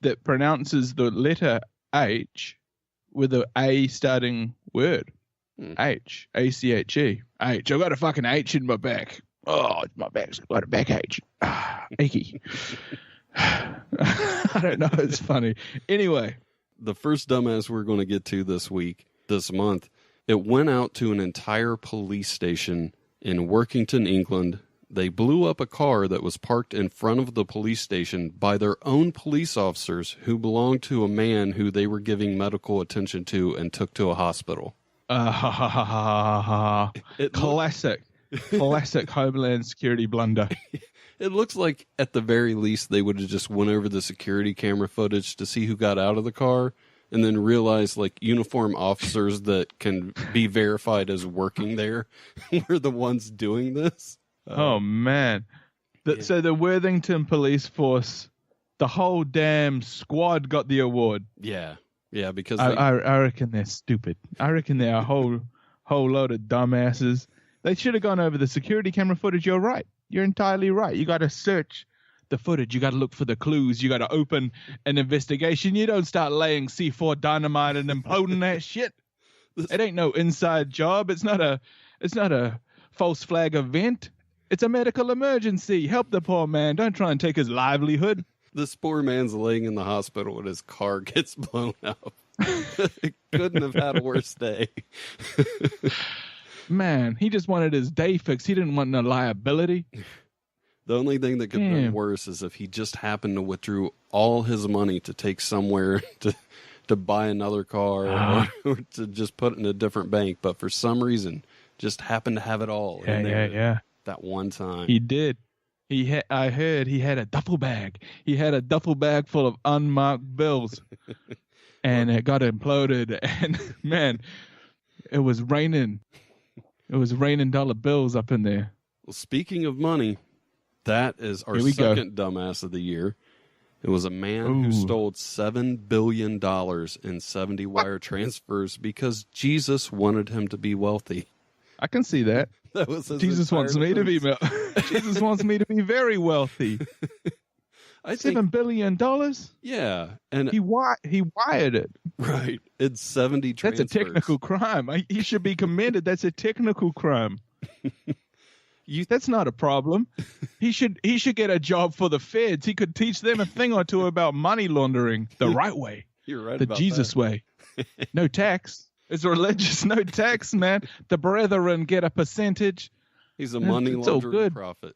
that pronounces the letter H with an A starting word. H. A-C-H-E. H. I've got a fucking H in my back. Oh, my back's got a back H. Achy. I don't know. It's funny. Anyway. The first dumbass we're going to get to this month, it went out to an entire police station in Workington, England. They blew up a car that was parked in front of the police station by their own police officers who belonged to a man who they were giving medical attention to and took to a hospital. Classic Homeland Security blunder. It looks like at the very least they would have just went over the security camera footage to see who got out of the car and then realized like uniform officers that can be verified as working there were the ones doing this. Oh, man. So the Worthington Police Force, the whole damn squad got the award. Yeah. Yeah, because I reckon they're stupid. I reckon they're a whole load of dumbasses. They should have gone over the security camera footage. You're right. You're entirely right. You got to search the footage. You got to look for the clues. You got to open an investigation. You don't start laying C4 dynamite and imploding that shit. It ain't no inside job. It's not a false flag event. It's a medical emergency. Help the poor man. Don't try and take his livelihood. This poor man's laying in the hospital and his car gets blown up. Couldn't have had a worse day. Man, he just wanted his day fixed. He didn't want no liability. The only thing that could have been worse is if he just happened to withdrew all his money to take somewhere to buy another car or to just put it in a different bank. But for some reason, just happened to have it all in there that one time. He did. I heard he had a duffel bag. He had a duffel bag full of unmarked bills. And it got imploded. And, man, it was raining. It was raining dollar bills up in there. Well, speaking of money, that is our second dumbass of the year. It was a man who stole $7 billion in 70 wire transfers because Jesus wanted him to be wealthy. I can see that. That was Jesus wants me to be Jesus wants me to be very wealthy. $7 billion? Yeah. And he wired it. Right. It's 70 transfers. That's a technical crime. He should be commended. That's a technical crime. That's not a problem. He should get a job for the feds. He could teach them a thing or two about money laundering the right way. You're right. The Jesus way. No tax. It's religious. No tax, man. The brethren get a percentage. He's a money laundering prophet.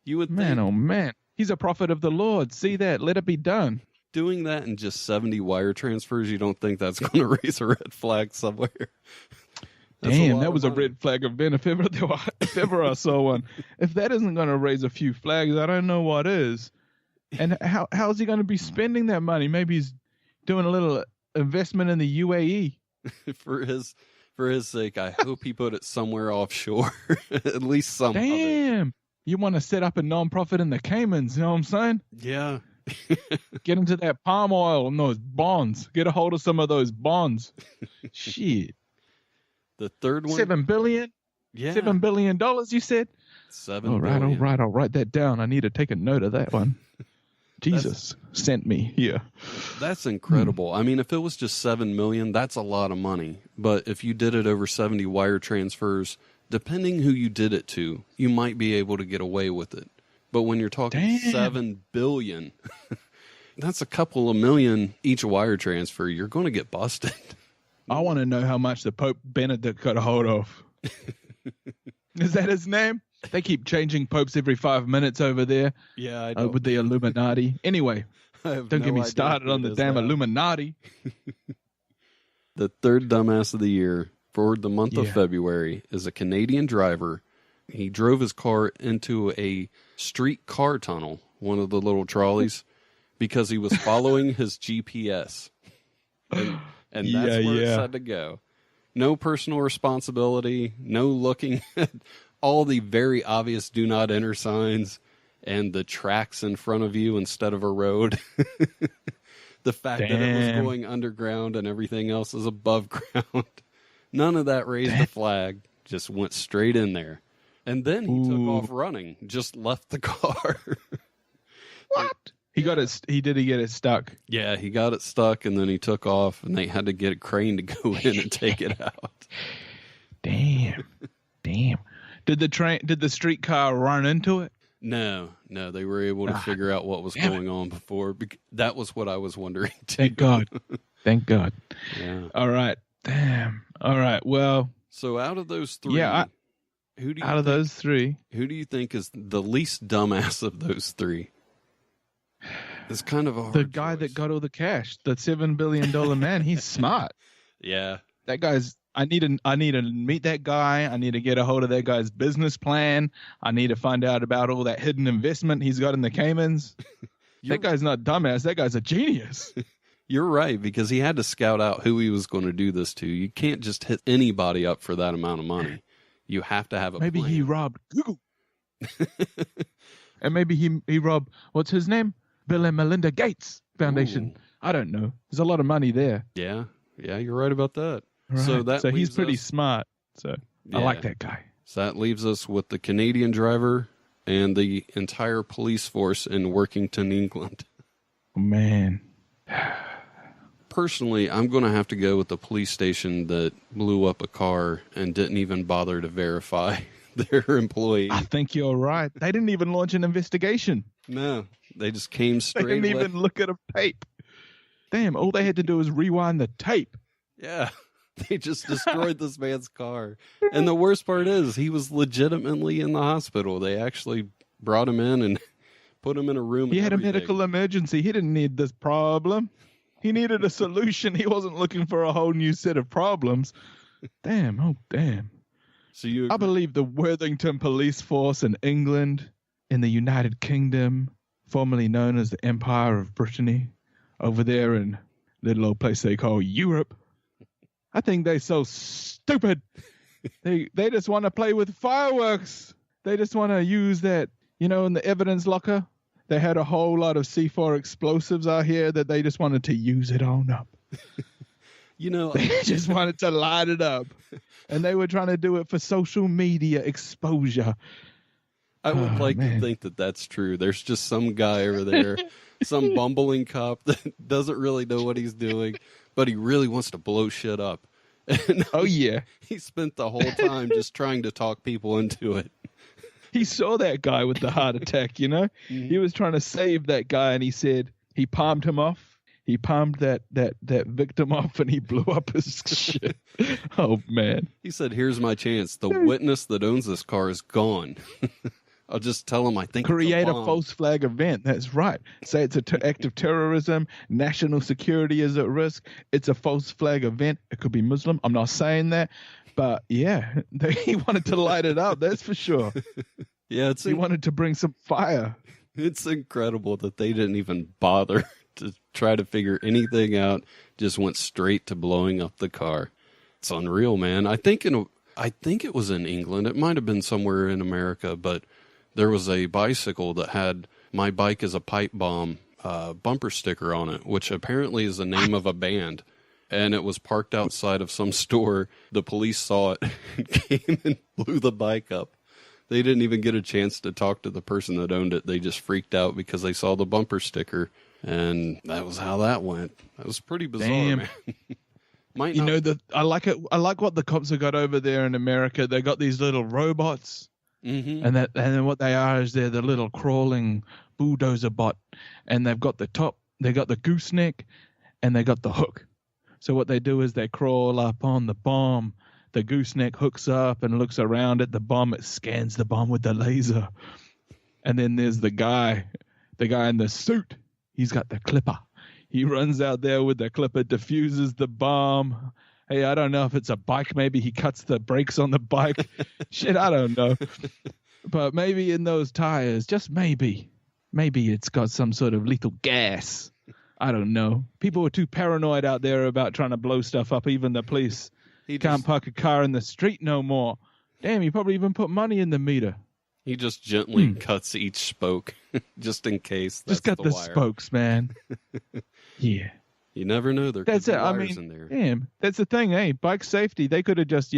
You would think, oh man. He's a prophet of the Lord. See that? Let it be done. Doing that in just 70 wire transfers, you don't think that's going to raise a red flag somewhere? Damn, that was a red flag event if ever I saw one. If that isn't going to raise a few flags, I don't know what is. And how's he going to be spending that money? Maybe he's doing a little investment in the UAE. For his sake, I hope he put it somewhere offshore. At least some. Damn. You want to set up a non-profit in the Caymans, you know what I'm saying? Yeah. Get into that palm oil and those bonds. Get a hold of some of those bonds. Shit. The third one? $7 billion? Yeah. $7 billion, you said? $7 billion. All right. I'll write that down. I need to take a note of that one. Jesus sent me here. That's incredible. I mean, if it was just $7 million, that's a lot of money. But if you did it over 70 wire transfers, depending who you did it to, you might be able to get away with it. But when you're talking $7 billion, that's a couple of million each wire transfer. You're going to get busted. I want to know how much the Pope Benedict got a hold of. Is that his name? They keep changing popes every 5 minutes over there. Yeah, I know. With the Illuminati. Anyway, don't get me started on the damn Illuminati. The third dumbass of the year for the month of February is a Canadian driver. He drove his car into a street car tunnel, one of the little trolleys, because he was following his GPS. And that's where it had to go. No personal responsibility, no looking at all the very obvious do not enter signs. and the tracks in front of you instead of a road. The fact that it was going underground and everything else is above ground. None of that raised a flag. Just went straight in there. And then he took off running. Just left the car. What? He got it. He get it stuck. Yeah, he got it stuck, and then he took off, and they had to get a crane to go in and take it out. Damn. Did the streetcar run into it? No, they were able to figure out what was going on before. That was what I was wondering too. Thank God. Yeah. All right. Damn. All right. Well. So out of those three, who do you think is the least dumbass of those three? It's kind of a hard the guy that got all the cash, the $7 billion man. He's smart. Yeah. That guy's. I need to meet that guy. I need to get a hold of that guy's business plan. I need to find out about all that hidden investment he's got in the Caymans. That guy's not dumbass. That guy's a genius. You're right, because he had to scout out who he was going to do this to. You can't just hit anybody up for that amount of money. You have to have a Maybe plan. he robbed Google. And maybe he robbed, what's his name? Bill and Melinda Gates Foundation. Ooh. I don't know. There's a lot of money there. Yeah, you're right about that. Right. So he's pretty smart. So I like that guy. So that leaves us with the Canadian driver and the entire police force in Workington, England. Man. Personally, I'm going to have to go with the police station that blew up a car and didn't even bother to verify their employee. I think you're right. They didn't even launch an investigation. No, they just came straight. They didn't even look at a tape. Damn, all they had to do was rewind the tape. Yeah. They just destroyed this man's car. And the worst part is he was legitimately in the hospital. They actually brought him in and put him in a room. He had a medical emergency. He didn't need this problem. He needed a solution. He wasn't looking for a whole new set of problems. Damn. Oh, damn. So I believe the Worthington Police Force in England, in the United Kingdom, formerly known as the Empire of Brittany, over there in little old place they call Europe. I think they're so stupid. They just want to play with fireworks. They just want to use that, in the evidence locker. They had a whole lot of C4 explosives out here that they just wanted to use it on up. They just wanted to light it up. And they were trying to do it for social media exposure. I would to think that that's true. There's just some guy over there, some bumbling cop that doesn't really know what he's doing, but he really wants to blow shit up. And he spent the whole time just trying to talk people into it. He saw that guy with the heart attack, Mm-hmm. He was trying to save that guy, and he said he palmed him off. He palmed that victim off, and he blew up his shit. Oh, man. He said, here's my chance. The witness that owns this car is gone. I'll just tell him I think create it's a false flag event. That's right. Say it's an act of terrorism. National security is at risk. It's a false flag event. It could be Muslim. I'm not saying that. But, yeah, he wanted to light it up. That's for sure. Yeah, he wanted to bring some fire. It's incredible that they didn't even bother to try to figure anything out. Just went straight to blowing up the car. It's unreal, man. I think it was in England. It might have been somewhere in America, but there was a bicycle that had "My Bike is a Pipe Bomb" bumper sticker on it, which apparently is the name of a band. And it was parked outside of some store. The police saw it and came and blew the bike up. They didn't even get a chance to talk to the person that owned it. They just freaked out because they saw the bumper sticker. And that was how that went. That was pretty bizarre, man. I like it. I like what the cops have got over there in America. They got these little robots. Mm-hmm. And then what they are is they're the little crawling bulldozer bot. And they've got the top, they got the gooseneck, and they got the hook. So what they do is they crawl up on the bomb. The gooseneck hooks up and looks around at the bomb. It scans the bomb with the laser. And then there's the guy in the suit. He's got the clipper. He runs out there with the clipper, diffuses the bomb. Hey, I don't know if it's a bike. Maybe he cuts the brakes on the bike. Shit, I don't know. But maybe in those tires, just maybe it's got some sort of lethal gas. I don't know. People are too paranoid out there about trying to blow stuff up. Even the police can't park a car in the street no more. Damn, he probably even put money in the meter. He just gently cuts each spoke, just in case. That's Just got the wire. spokes, man. Yeah. You never know. There That's could it. be I wires mean, in there. damn, that's the thing, eh? Bike safety. They could have just,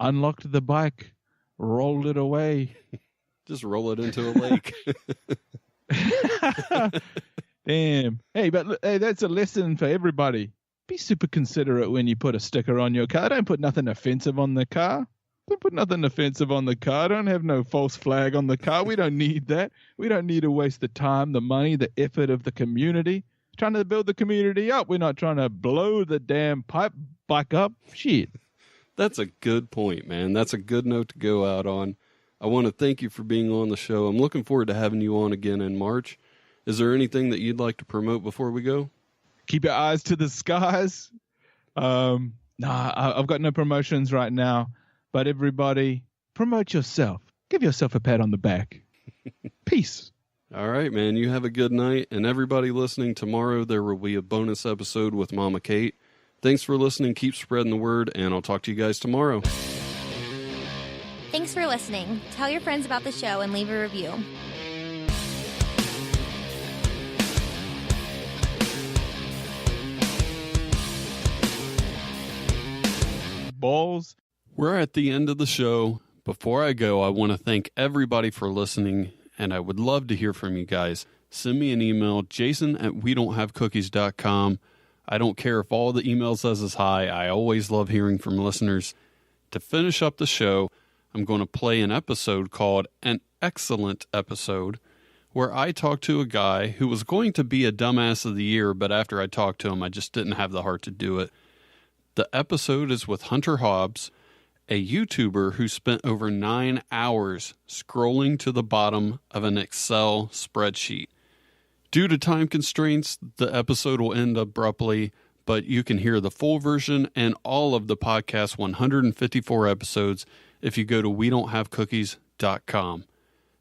unlocked the bike, rolled it away. Just roll it into a lake. Damn. Hey, but hey, that's a lesson for everybody. Be super considerate when you put a sticker on your car. Don't put nothing offensive on the car. Don't put nothing offensive on the car. Don't have no false flag on the car. We don't need that. We don't need to waste the time, the money, the effort of the community. Trying to build the community up. We're not trying to blow the damn pipe bike up. Shit. That's a good point, man. That's a good note to go out on. I want to thank you for being on the show. I'm looking forward to having you on again in March. Is there anything that you'd like to promote before we go? Keep your eyes to the skies. I've got no promotions right now. But everybody, promote yourself. Give yourself a pat on the back. Peace. All right, man. You have a good night. And everybody listening, tomorrow there will be a bonus episode with Mama Kate. Thanks for listening. Keep spreading the word, and I'll talk to you guys tomorrow. Thanks for listening. Tell your friends about the show and leave a review. Balls. We're at the end of the show. Before I go, I want to thank everybody for listening, and I would love to hear from you guys. Send me an email, jason@wedon'thavecookies.com. I don't care if all the email says is hi. I always love hearing from listeners. To finish up the show, I'm going to play an episode called An Excellent Episode, where I talked to a guy who was going to be a Dumbass of the Year, but after I talked to him, I just didn't have the heart to do it. The episode is with Hunter Hobbs, a YouTuber who spent over 9 hours scrolling to the bottom of an Excel spreadsheet. Due to time constraints, the episode will end abruptly, but you can hear the full version and all of the podcast's 154 episodes if you go to wedon'thavecookies.com.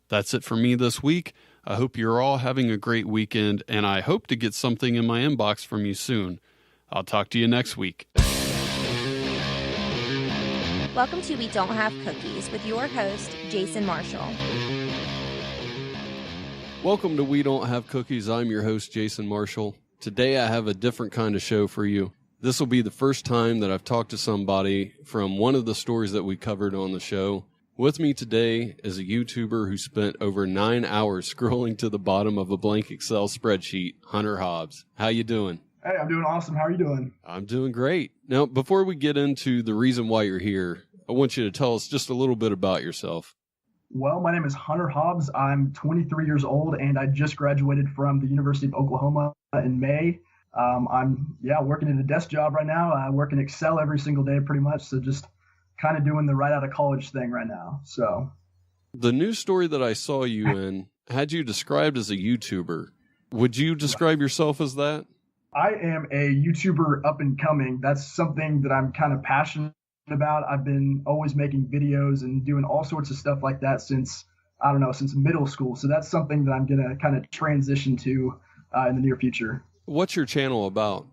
That's it for me this week. I hope you're all having a great weekend, and I hope to get something in my inbox from you soon. I'll talk to you next week. Welcome to We Don't Have Cookies with your host, Jason Marshall. Welcome to We Don't Have Cookies. I'm your host, Jason Marshall. Today I have a different kind of show for you. This will be the first time that I've talked to somebody from one of the stories that we covered on the show. With me today is a YouTuber who spent over 9 hours scrolling to the bottom of a blank Excel spreadsheet, Hunter Hobbs. How you doing? Hey, I'm doing awesome. How are you doing? I'm doing great. Now, before we get into the reason why you're here, I want you to tell us just a little bit about yourself. Well, my name is Hunter Hobbs. I'm 23 years old, and I just graduated from the University of Oklahoma in May. I'm working at a desk job right now. I work in Excel every single day pretty much, so just kind of doing the right out of college thing right now. So, the news story that I saw you in had you described as a YouTuber. Would you describe yourself as that? I am a YouTuber up and coming. That's something that I'm kind of passionate about. I've been always making videos and doing all sorts of stuff like that since middle school. So that's something that I'm going to kind of transition to in the near future. What's your channel about?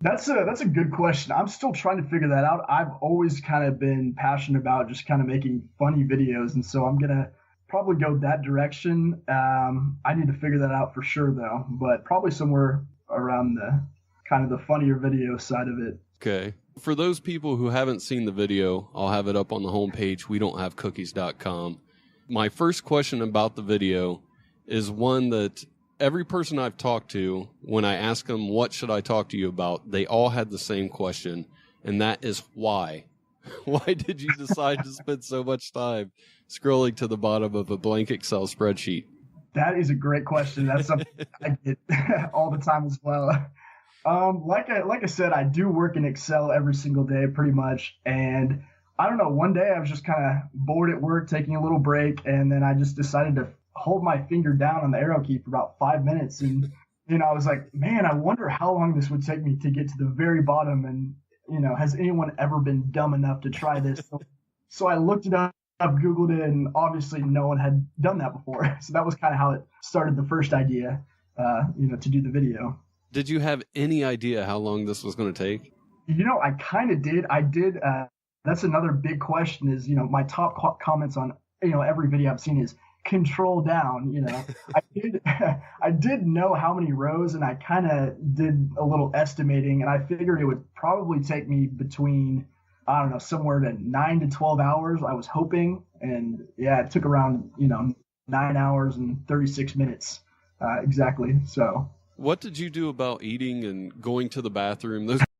That's a good question. I'm still trying to figure that out. I've always kind of been passionate about just kind of making funny videos. And so I'm going to probably go that direction. I need to figure that out for sure, though, but probably somewhere around the kind of the funnier video side of it. Okay. For those people who haven't seen the video, I'll have it up on the homepage, wedon'thavecookies.com. My first question about the video is one that every person I've talked to, when I ask them, what should I talk to you about, they all had the same question, and that is why? Why did you decide to spend so much time scrolling to the bottom of a blank Excel spreadsheet? That is a great question. That's something I get all the time as well. Like I said, I do work in Excel every single day pretty much. And I don't know, one day I was just kind of bored at work, taking a little break. And then I just decided to hold my finger down on the arrow key for about 5 minutes. And, I was like, man, I wonder how long this would take me to get to the very bottom. And, has anyone ever been dumb enough to try this? So I looked it up, Googled it, and obviously no one had done that before. So that was kind of how it started, the first idea, to do the video. Did you have any idea how long this was going to take? I kind of did. I did. That's another big question is, my top comments on, every video I've seen is, control down, you know. I did know how many rows, and I kind of did a little estimating, and I figured it would probably take me between, I don't know, somewhere to 9 to 12 hours, I was hoping. And yeah, it took around, 9 hours and 36 minutes exactly. So what did you do about eating and going to the bathroom? Those